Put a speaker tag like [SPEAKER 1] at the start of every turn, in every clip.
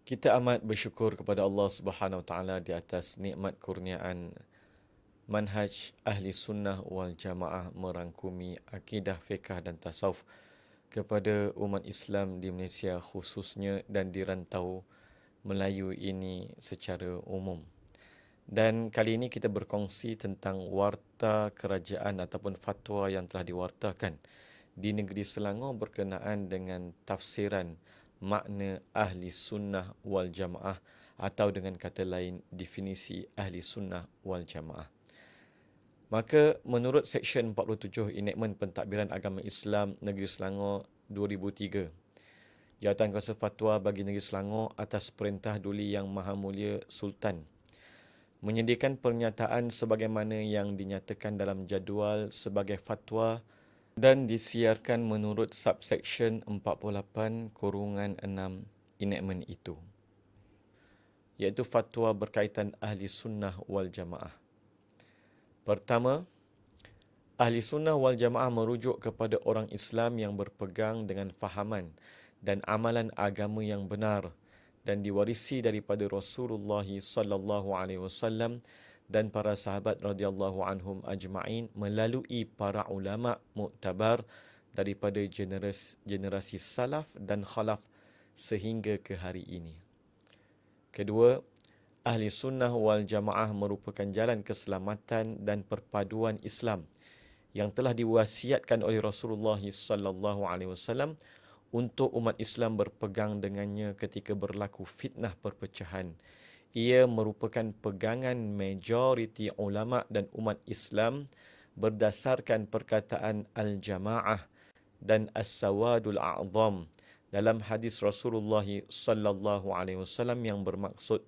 [SPEAKER 1] Kita amat bersyukur kepada Allah Subhanahu Wa Taala di atas nikmat kurniaan manhaj ahli sunnah wal jamaah merangkumi akidah, fiqh dan tasawuf kepada umat Islam di Malaysia khususnya dan di rantau Melayu ini secara umum. Dan kali ini kita berkongsi tentang warta kerajaan ataupun fatwa yang telah diwartakan di negeri Selangor berkenaan dengan tafsiran makna ahli sunnah wal jamaah atau dengan kata lain definisi ahli sunnah wal jamaah. Maka menurut Seksyen 47 Enakmen Pentadbiran Agama Islam Negeri Selangor 2003, Jawatankuasa Fatwa bagi Negeri Selangor atas perintah Duli Yang Maha Mulia Sultan menyediakan pernyataan sebagaimana yang dinyatakan dalam jadual sebagai fatwa dan disiarkan menurut subseksyen 48/6 enakmen itu, iaitu fatwa berkaitan ahli sunnah wal jamaah. Pertama, ahli sunnah wal jamaah merujuk kepada orang Islam yang berpegang dengan fahaman dan amalan agama yang benar dan diwarisi daripada Rasulullah sallallahu alaihi wasallam dan para sahabat radhiyallahu anhum ajma'in melalui para ulama muktabar daripada generasi salaf dan khalaf sehingga ke hari ini. Kedua, ahli sunnah wal jamaah merupakan jalan keselamatan dan perpaduan Islam yang telah diwasiatkan oleh Rasulullah sallallahu alaihi wasallam untuk umat Islam berpegang dengannya ketika berlaku fitnah perpecahan. Ia merupakan pegangan majoriti ulama dan umat Islam berdasarkan perkataan al-jamaah dan as-sawadul a'zam dalam hadis Rasulullah sallallahu alaihi wasallam yang bermaksud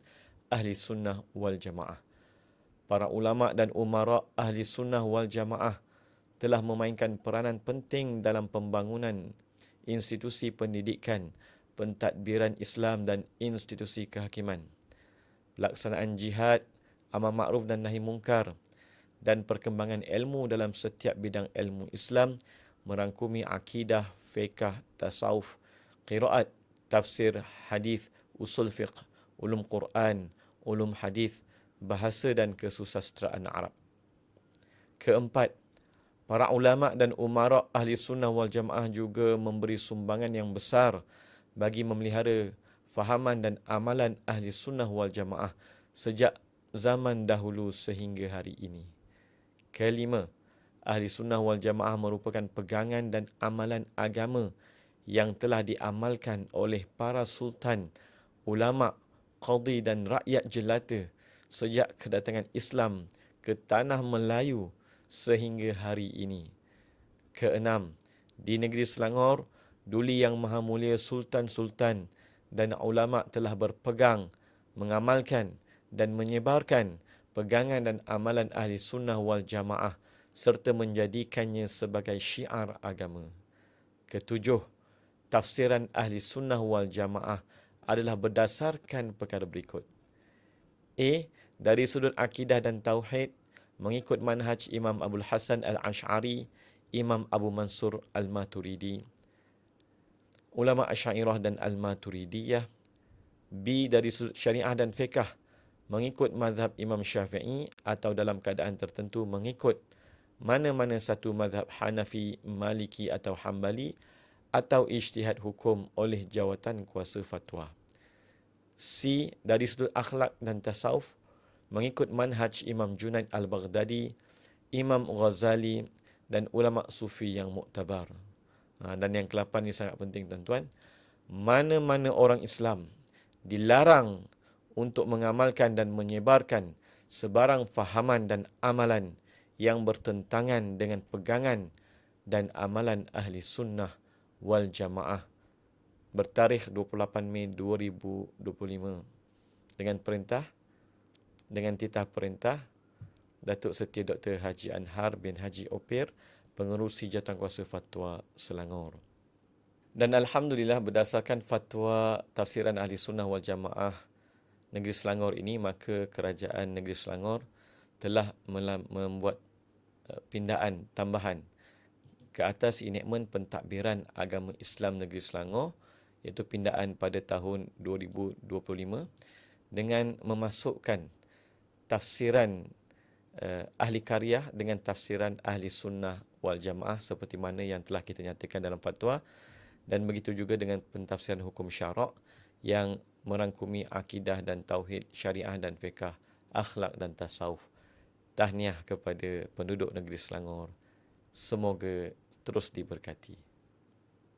[SPEAKER 1] ahli sunnah wal jamaah. Para ulama dan umara ahli sunnah wal jamaah telah memainkan peranan penting dalam pembangunan institusi pendidikan, pentadbiran Islam dan institusi kehakiman, pelaksanaan jihad, amal makruf dan nahi mungkar, dan perkembangan ilmu dalam setiap bidang ilmu Islam merangkumi akidah, fiqh, tasawuf, qiraat, tafsir, hadis, usul fiqh, ulum Quran, ulum hadis, bahasa dan kesusasteraan Arab. Keempat, para ulama dan umara ahli sunnah wal jamaah juga memberi sumbangan yang besar bagi memelihara fahaman dan amalan ahli sunnah wal jamaah sejak zaman dahulu sehingga hari ini. Kelima, ahli sunnah wal jamaah merupakan pegangan dan amalan agama yang telah diamalkan oleh para sultan, ulama, qadi dan rakyat jelata sejak kedatangan Islam ke tanah Melayu sehingga hari ini. Keenam, di negeri Selangor, Duli Yang Maha Mulia Sultan-Sultan dan ulama telah berpegang, mengamalkan dan menyebarkan pegangan dan amalan ahli sunnah wal jamaah serta menjadikannya sebagai syiar agama. Ketujuh, tafsiran ahli sunnah wal jamaah adalah berdasarkan perkara berikut. A. Dari sudut akidah dan tauhid, mengikut manhaj Imam Abul Hasan Al-Ash'ari, Imam Abu Mansur Al-Maturidi, ulama Asy'ariyah dan Al-Maturidiyah. B. Dari sudut syariah dan fiqh, mengikut mazhab Imam Syafi'i atau dalam keadaan tertentu mengikut mana-mana satu mazhab Hanafi, Maliki atau Hambali atau ijtihad hukum oleh jawatan kuasa fatwa. C. Dari sudut akhlak dan tasawuf, mengikut manhaj Imam Junaid Al-Baghdadi, Imam Ghazali dan ulama sufi yang muktabar. Dan yang ke-8 ni sangat penting tuan-tuan. Mana-mana orang Islam dilarang untuk mengamalkan dan menyebarkan sebarang fahaman dan amalan yang bertentangan dengan pegangan dan amalan ahli sunnah wal jamaah bertarikh 28 Mei 2025 dengan titah perintah Datuk Setia Dr. Haji Anhar bin Haji Opir, Pengerusi Jawatankuasa Fatwa Selangor. Dan Alhamdulillah berdasarkan fatwa tafsiran ahli sunnah wal jamaah negeri Selangor ini, maka kerajaan negeri Selangor telah membuat pindaan tambahan ke atas enakmen pentadbiran agama Islam negeri Selangor iaitu pindaan pada tahun 2025 dengan memasukkan tafsiran ahli karyah dengan tafsiran ahli sunnah wal jamaah seperti mana yang telah kita nyatakan dalam fatwa, dan begitu juga dengan pentafsiran hukum syarak yang merangkumi akidah dan tauhid, syariah dan fiqah, akhlak dan tasawuf. Tahniah kepada penduduk negeri Selangor. Semoga terus diberkati.